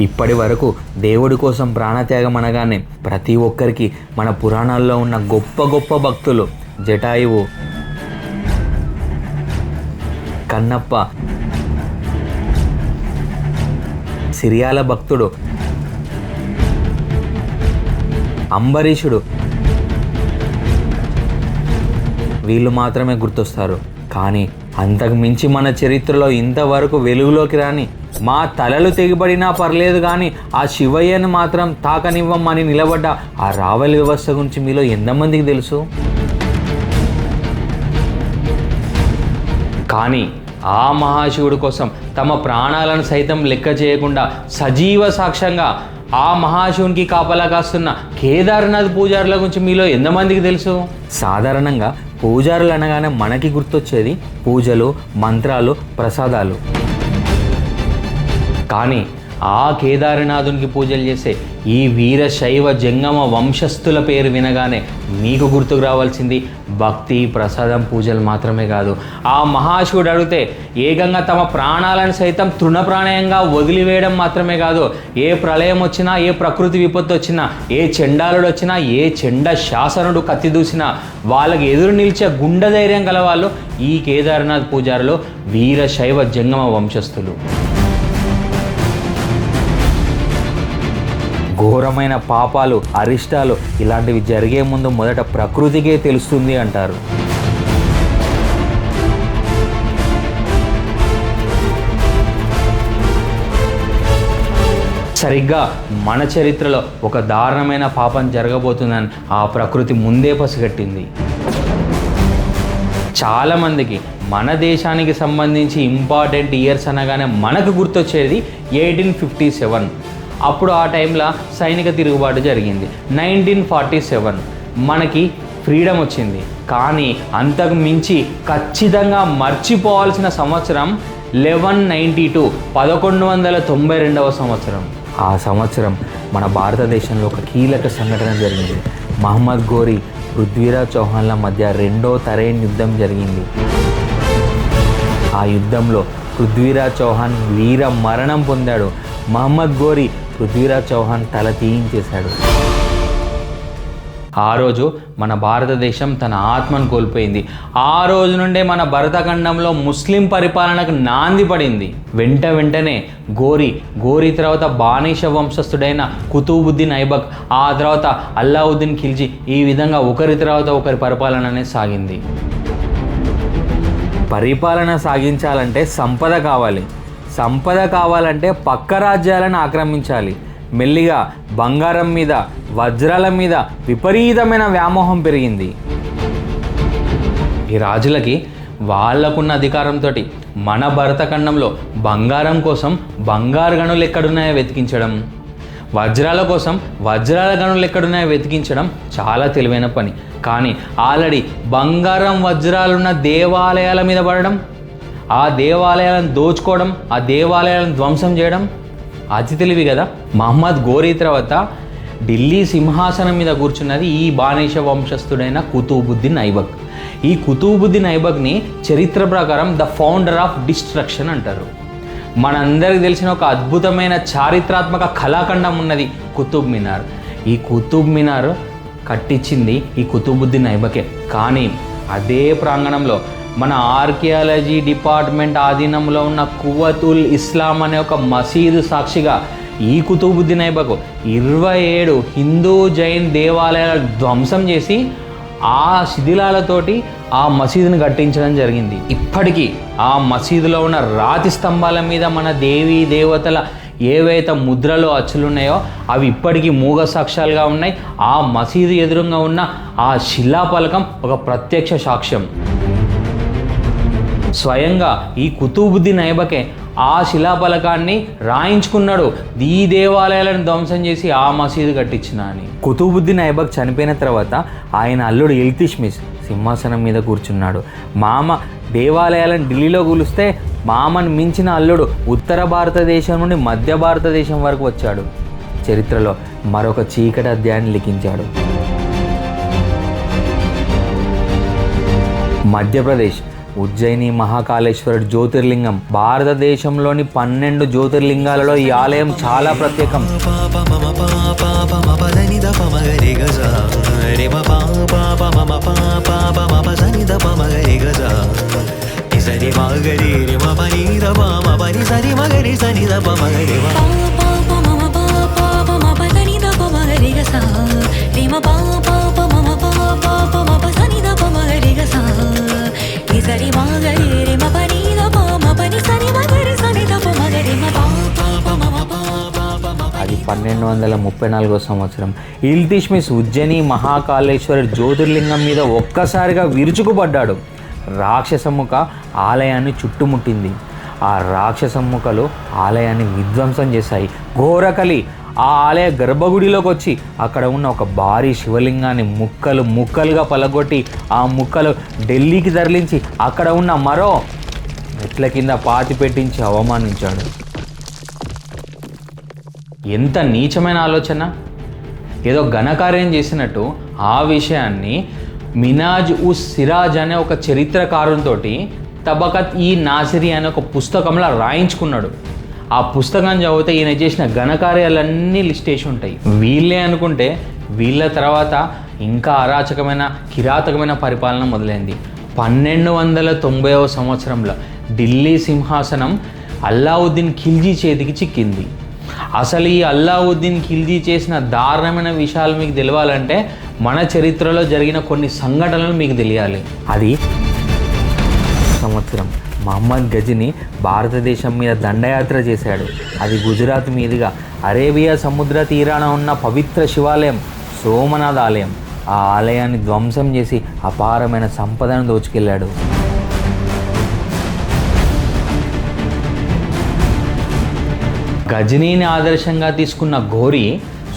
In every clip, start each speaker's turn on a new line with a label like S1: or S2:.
S1: ఇప్పటి వరకు దేవుడి కోసం ప్రాణత్యాగం అనగానే ప్రతి ఒక్కరికి మన పురాణాల్లో ఉన్న గొప్ప గొప్ప భక్తులు జటాయువు, కన్నప్ప, సిరియాల భక్తుడు అంబరీషుడు, వీళ్ళు మాత్రమే గుర్తొస్తారు. కానీ అంతకు మించి మన చరిత్రలో ఇంతవరకు వెలుగులోకి రాని, మా తలలు తెగిపడినా పర్లేదు కానీ ఆ శివయ్యను మాత్రం తాకనివ్వమని నిలబడ్డ ఆ రావెల వ్యవస్థ గురించి మీలో ఎంతమందికి తెలుసు? కానీ ఆ మహాశివుడి కోసం తమ ప్రాణాలను సైతం లెక్క చేయకుండా సజీవ సాక్ష్యంగా ఆ మహాశివునికి కాపలా కాస్తున్న కేదార్నాథ్ పూజారుల గురించి మీలో ఎంతమందికి తెలుసు? సాధారణంగా పూజారులు అనగానే మనకి గుర్తొచ్చేది పూజలు, మంత్రాలు, ప్రసాదాలు. కానీ ఆ కేదారనాథునికి పూజలు చేసే ఈ వీరశైవ జంగమ వంశస్థుల పేరు వినగానే మీకు గుర్తుకు రావాల్సింది భక్తి, ప్రసాదం, పూజలు మాత్రమే కాదు. ఆ మహాశివుడు అడిగితే ఏకంగా తమ ప్రాణాలను సైతం తృణప్రాణయంగా వదిలివేయడం మాత్రమే కాదు, ఏ ప్రళయం వచ్చినా, ఏ ప్రకృతి విపత్తు వచ్చినా, ఏ చెండాలుడు వచ్చినా, ఏ చెండ శాసనుడు కత్తి దూసినా వాళ్ళకి ఎదురు నిలిచే గుండె ధైర్యం గల వాళ్ళు ఈ కేదార్నాథ్ పూజారులు వీరశైవ జంగమ వంశస్థులు. ఘోరమైన పాపాలు, అరిష్టాలు ఇలాంటివి జరిగే ముందు మొదట ప్రకృతికే తెలుస్తుంది అంటారు. సరిగ్గా మన చరిత్రలో ఒక దారుణమైన పాపం జరగబోతుందని ఆ ప్రకృతి ముందే పసిగట్టింది. చాలామందికి మన దేశానికి సంబంధించి ఇంపార్టెంట్ ఇయర్స్ అనగానే మనకు గుర్తొచ్చేది 1857. అప్పుడు ఆ టైంలో సైనిక తిరుగుబాటు జరిగింది. 1947 మనకి ఫ్రీడమ్ వచ్చింది. కానీ అంతకు మించి ఖచ్చితంగా మర్చిపోవాల్సిన సంవత్సరం 1192, 1192వ సంవత్సరం. ఆ సంవత్సరం మన భారతదేశంలో ఒక కీలక సంఘటన జరిగింది. మహమ్మద్ ఘోరీ, పృథ్వీరాజ్ చౌహాన్ల మధ్య రెండో తరైన్ యుద్ధం జరిగింది. ఆ యుద్ధంలో పృథ్వీరాజ్ చౌహాన్ వీర మరణం పొందాడు. మహమ్మద్ ఘోరీ పృథ్వీరాజ్ చౌహాన్ తల తీయించేశాడు. ఆ రోజు మన భారతదేశం తన ఆత్మను కోల్పోయింది. ఆ రోజు నుండే మన భరతఖండంలో ముస్లిం పరిపాలనకు నాంది పడింది. వెంటనే ఘోరీ తర్వాత బానిష వంశస్థుడైన కుతుబుద్దీన్ ఐబక్, ఆ తర్వాత అల్లావుద్దీన్ ఖిల్జీ, ఈ విధంగా ఒకరి తర్వాత ఒకరి పరిపాలన అనేది సాగింది. పరిపాలన సాగించాలంటే సంపద కావాలంటే పక్క రాజ్యాలను ఆక్రమించాలి. మెల్లిగా బంగారం మీద, వజ్రాల మీద విపరీతమైన వ్యామోహం పెరిగింది. ఈ రాజులకి వాళ్ళకున్న అధికారంతో మన భరతఖండంలో బంగారం కోసం బంగారు గనులు ఎక్కడున్నాయో వెతికించడం, వజ్రాల కోసం వజ్రాల గనులు ఎక్కడున్నాయో వెతికించడం చాలా తెలివైన పని. కానీ ఆల్రెడీ బంగారం, వజ్రాలున్న దేవాలయాల మీద పడడం, ఆ దేవాలయాలను దోచుకోవడం, ఆ దేవాలయాలను ధ్వంసం చేయడం అతి తెలివి కదా. మహమ్మద్ ఘోరీ తర్వాత ఢిల్లీ సింహాసనం మీద కూర్చున్నది ఈ బానిష వంశస్థుడైన కుతుబుద్దీన్ ఐబక్. ఈ కుతుబుద్దీన్ ఐబక్ని చరిత్ర ప్రకారం ద ఫౌండర్ ఆఫ్ డిస్ట్రక్షన్ అంటారు. మనందరికి తెలిసిన ఒక అద్భుతమైన చారిత్రాత్మక కళాఖండం ఉన్నది కుతుబ్ మినార్. ఈ కుతుబ్ మినార్ కట్టించింది ఈ కుతుబుద్దీన్ ఐబకే. కానీ అదే ప్రాంగణంలో మన ఆర్కియాలజీ డిపార్ట్మెంట్ ఆధీనంలో ఉన్న కువ్వతుల్ ఇస్లాం అనే ఒక మసీదు సాక్షిగా ఈ కుతుబుద్దీన్ ఐబక్ 27 హిందూ, జైన్ దేవాలయాలు ధ్వంసం చేసి ఆ శిథిలాలతోటి ఆ మసీదుని కట్టించడం జరిగింది. ఇప్పటికీ ఆ మసీదులో ఉన్న రాతి స్తంభాల మీద మన దేవీ దేవతల ఏవైతే ముద్రలో అచ్చులున్నాయో అవి ఇప్పటికీ మూగ సాక్ష్యాలుగా ఉన్నాయి. ఆ మసీదు ఎదురుగా ఉన్న ఆ శిలాఫలకం ఒక ప్రత్యక్ష సాక్ష్యం. స్వయంగా ఈ కుతుబుద్దీన్ ఐబకే ఆ శిలాఫలకాన్ని రాయించుకున్నాడు, ఈ దేవాలయాలను ధ్వంసం చేసి ఆ మసీదు కట్టించిన అని. కుతుబుద్దీన్ ఐబక్ చనిపోయిన తర్వాత ఆయన అల్లుడు ఇల్తుత్మిష్ సింహాసనం మీద కూర్చున్నాడు. మామ దేవాలయాలను ఢిల్లీలో కూలిస్తే మామను మించిన అల్లుడు ఉత్తర భారతదేశం నుండి మధ్య భారతదేశం వరకు వచ్చాడు. చరిత్రలో మరొక చీకటి అధ్యాయాన్ని లిఖించాడు. మధ్యప్రదేశ్ ఉజ్జయిని మహాకాళేశ్వరుడు జ్యోతిర్లింగం భారతదేశంలోని 12 జ్యోతిర్లింగాలలో ఈ ఆలయం చాలా ప్రత్యేకం. అది 1234 సంవత్సరం. ఇల్తుత్మిష్ ఉజ్జయిని మహాకాళేశ్వర జ్యోతిర్లింగం మీద ఒక్కసారిగా విరుచుకుపడ్డాడు. రాక్షసముఖ ఆలయాన్ని చుట్టుముట్టింది. ఆ రాక్షసముఖలు ఆలయాన్ని విధ్వంసం చేశాయి. ఘోరకలి ఆ ఆలయ గర్భగుడిలోకి వచ్చి అక్కడ ఉన్న ఒక భారీ శివలింగాన్ని ముక్కలు ముక్కలుగా పలగొట్టి ఆ ముక్కలు ఢిల్లీకి తరలించి అక్కడ ఉన్న మరో మెట్ల కింద పాతి పెట్టించి అవమానించాడు. ఎంత నీచమైన ఆలోచన! ఏదో ఘనకార్యం చేసినట్టు ఆ విషయాన్ని మినాజ్ ఉస్ సిరాజ్ అనే ఒక చరిత్రకారునితో తబకత్ ఈ నాసిరి అనే ఒక పుస్తకంలో రాయించుకున్నాడు. ఆ పుస్తకం చదివితే ఈయన చేసిన ఘనకార్యాలన్నీ లిస్ట్ వేసి ఉంటాయి. వీళ్ళే అనుకుంటే వీళ్ళ తర్వాత ఇంకా అరాచకమైన కిరాతకమైన పరిపాలన మొదలైంది. 1290వ సంవత్సరంలో ఢిల్లీ సింహాసనం అల్లావుద్దీన్ ఖిల్జీ చేతికి చిక్కింది. అసలు ఈ అల్లావుద్దీన్ ఖిల్జీ చేసిన దారుణమైన విషయాలు మీకు తెలియాలంటే మన చరిత్రలో జరిగిన కొన్ని సంఘటనలు మీకు తెలియాలి. అది సంవత్సరం మహమ్మద్ గజని భారతదేశం మీద దండయాత్ర చేశాడు. అది గుజరాత్ మీదుగా అరేబియా సముద్ర తీరాన ఉన్న పవిత్ర శివాలయం సోమనాథ్ ఆలయం. ఆ ఆలయాన్ని ధ్వంసం చేసి అపారమైన సంపదను దోచుకెళ్ళాడు. గజనీని ఆదర్శంగా తీసుకున్న ఘోరీ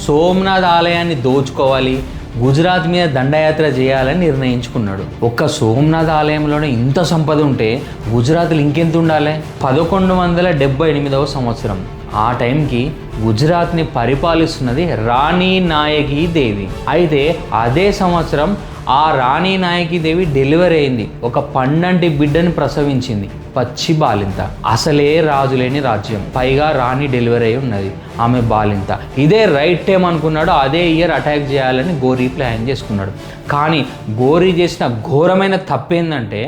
S1: సోమనాథ్ ఆలయాన్ని దోచుకోవాలి, గుజరాత్ మీద దండయాత్ర చేయాలని నిర్ణయించుకున్నాడు. ఒక్క సోమనాథ్ ఆలయంలోనే ఇంత సంపద ఉంటే గుజరాత్లో ఇంకెంత ఉండాలి? 1178వ సంవత్సరం. ఆ టైంకి గుజరాత్ని పరిపాలిస్తున్నది రాణి నాయకి దేవి. అయితే అదే సంవత్సరం ఆ రాణి నాయకి దేవి డెలివరీ అయింది. ఒక పండంటి బిడ్డని ప్రసవించింది, పచ్చి బాలింత. అసలే రాజు లేని రాజ్యం, పైగా రాణి డెలివరీ అయి ఉన్నది, ఆమె బాలింత. ఇదే రైట్ టైం అనుకున్నాడు. అదే ఇయర్ అటాక్ చేయాలని గోరీ ప్లాన్ చేసుకున్నాడు. కానీ గోరీ చేసిన ఘోరమైన తప్పేందంటే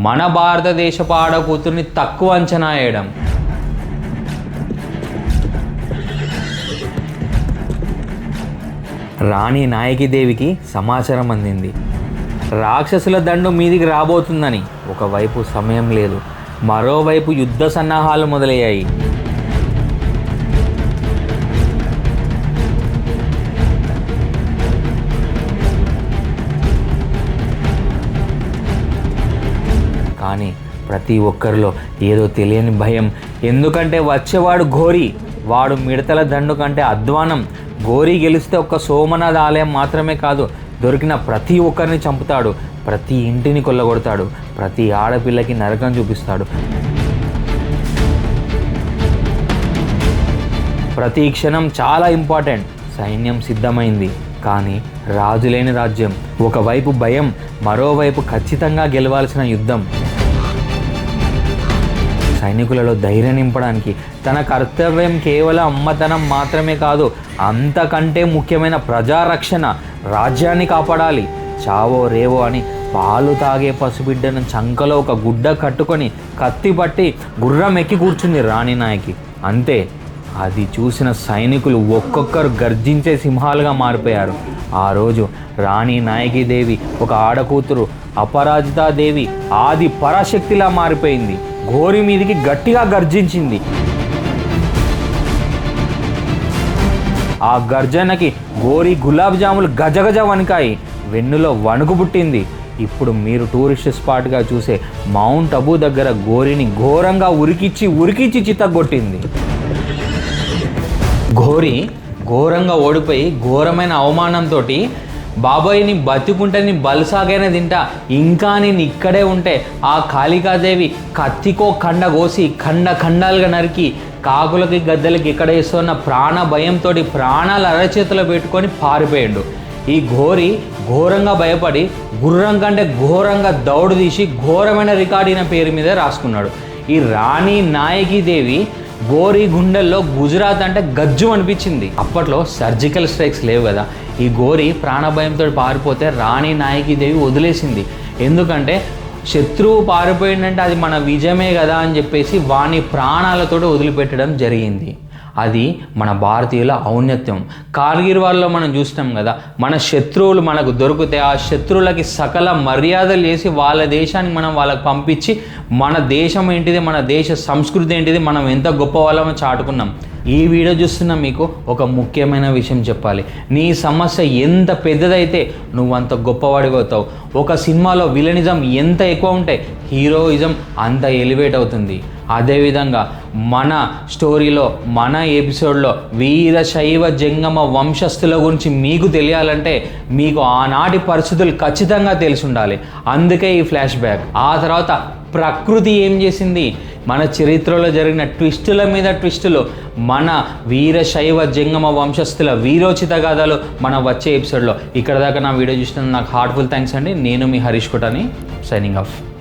S1: మన భారతదేశపు ఆడకూతుర్ని తక్కువ అంచనా వేయడం. రాణి నాయకిదేవికి సమాచారం అందింది, రాక్షసుల దండు మీదికి రాబోతుందని. ఒకవైపు సమయం లేదు, మరోవైపు యుద్ధ సన్నాహాలు మొదలయ్యాయి. కానీ ప్రతి ఒక్కరిలో ఏదో తెలియని భయం. ఎందుకంటే వచ్చేవాడు ఘోరీ, వాడు మిడతల దండు కంటే అధ్వానం. ఘోరీ గెలిస్తే ఒక్క సోమనాథ్ ఆలయం మాత్రమే కాదు, దొరికిన ప్రతి ఒక్కరిని చంపుతాడు, ప్రతి ఇంటిని కొల్లగొడతాడు, ప్రతి ఆడపిల్లకి నరకం చూపిస్తాడు. ప్రతి క్షణం చాలా ఇంపార్టెంట్. సైన్యం సిద్ధమైంది, కానీ రాజులేని రాజ్యం. ఒకవైపు భయం, మరోవైపు ఖచ్చితంగా గెలవాల్సిన యుద్ధం. సైనికులలో ధైర్యం నింపడానికి తన కర్తవ్యం కేవలం అమ్మతనం మాత్రమే కాదు, అంతకంటే ముఖ్యమైన ప్రజారక్షణ. రాజ్యాన్ని కాపాడాలి. చావో రేవో అని పాలు తాగే పసిబిడ్డను చంకలో ఒక గుడ్డ కట్టుకొని కత్తి పట్టి గుర్రం ఎక్కి కూర్చుంది రాణి నాయకి. అంతే, అది చూసిన సైనికులు ఒక్కొక్కరు గర్జించే సింహాలుగా మారిపోయారు. ఆ రోజు రాణి నాయకి దేవి ఒక ఆడకూతురు అపరాజితాదేవి ఆది పరాశక్తిలా మారిపోయింది. ఘోరీ మీదికి గట్టిగా గర్జించింది. ఆ గర్జనకి ఘోరీ గులాబ్ జాములు గజగజ వణికాయి, వెన్నులో వణుకు పుట్టింది. ఇప్పుడు మీరు టూరిస్ట్ స్పాట్గా చూసే మౌంట్ అబూ దగ్గర ఘోరీని ఘోరంగా ఉరికిచ్చి చిత్తగొట్టింది. ఘోరీ ఘోరంగా ఓడిపోయి ఘోరమైన అవమానంతో, బాబాయ్ నీ బతికుంటే నీ బలసాగైనా తింటా, ఇంకా నేను ఇక్కడే ఉంటే ఆ కాళికాదేవి కత్తికో ఖండ కోసి ఖండాలుగా నరికి కాకులకి గద్దలకి ఇక్కడ వేస్తున్న ప్రాణ భయంతో ప్రాణాలు అరచేతిలో పెట్టుకొని పారిపోయాడు. ఈ ఘోరంగా భయపడి గుర్రం కంటే ఘోరంగా దౌడు తీసి ఘోరమైన రికార్డు ఈయన పేరు మీద రాసుకున్నాడు. ఈ రాణి నాయకీదేవి ఘోరీ గుండెల్లో గుజరాత్ అంటే గజ్జు అనిపించింది. అప్పట్లో సర్జికల్ స్ట్రైక్స్ లేవు కదా. ఈ ఘోరీ ప్రాణభయంతో పారిపోతే రాణి నాయకీదేవి వదిలేసింది. ఎందుకంటే శత్రువు పారిపోయిందంటే అది మన విజయమే కదా అని చెప్పేసి వాని ప్రాణాలతో వదిలిపెట్టడం జరిగింది. అది మన భారతీయుల ఔన్నత్యం. కార్గిల్ వార్లో మనం చూస్తాం కదా, మన శత్రువులు మనకు దొరికితే ఆ శత్రువులకి సకల మర్యాదలు చేసి వాళ్ళ దేశానికి మనం వాళ్ళకి పంపించి మన దేశం ఏంటిది, మన దేశ సంస్కృతి ఏంటిది, మనం ఎంత గొప్ప వాళ్ళమో చాటుకున్నాం. ఈ వీడియో చూస్తున్న మీకు ఒక ముఖ్యమైన విషయం చెప్పాలి. నీ సమస్య ఎంత పెద్దదైతే నువ్వు అంత గొప్పవాడిపోతావు. ఒక సినిమాలో విలనిజం ఎంత ఎక్కువ ఉంటే హీరోయిజం అంత ఎలివేట్ అవుతుంది. అదేవిధంగా మన స్టోరీలో మన ఎపిసోడ్లో వీరశైవ జంగమ వంశస్థుల గురించి మీకు తెలియాలంటే మీకు ఆనాటి పరిస్థితులు ఖచ్చితంగా తెలిసి ఉండాలి. అందుకే ఈ ఫ్లాష్ బ్యాక్. ఆ తర్వాత ప్రకృతి ఏం చేసింది, మన చరిత్రలో జరిగిన ట్విస్టుల మీద ట్విస్టులు, మన వీరశైవ జంగమ వంశస్థుల వీరోచిత గాథలు మన వచ్చే ఎపిసోడ్లో. ఇక్కడ దాకా నా వీడియో చూసిన నాకు హార్ట్ఫుల్ థ్యాంక్స్ అండి. నేను మీ హరీష్ కోటని, సైనింగ్ ఆఫ్.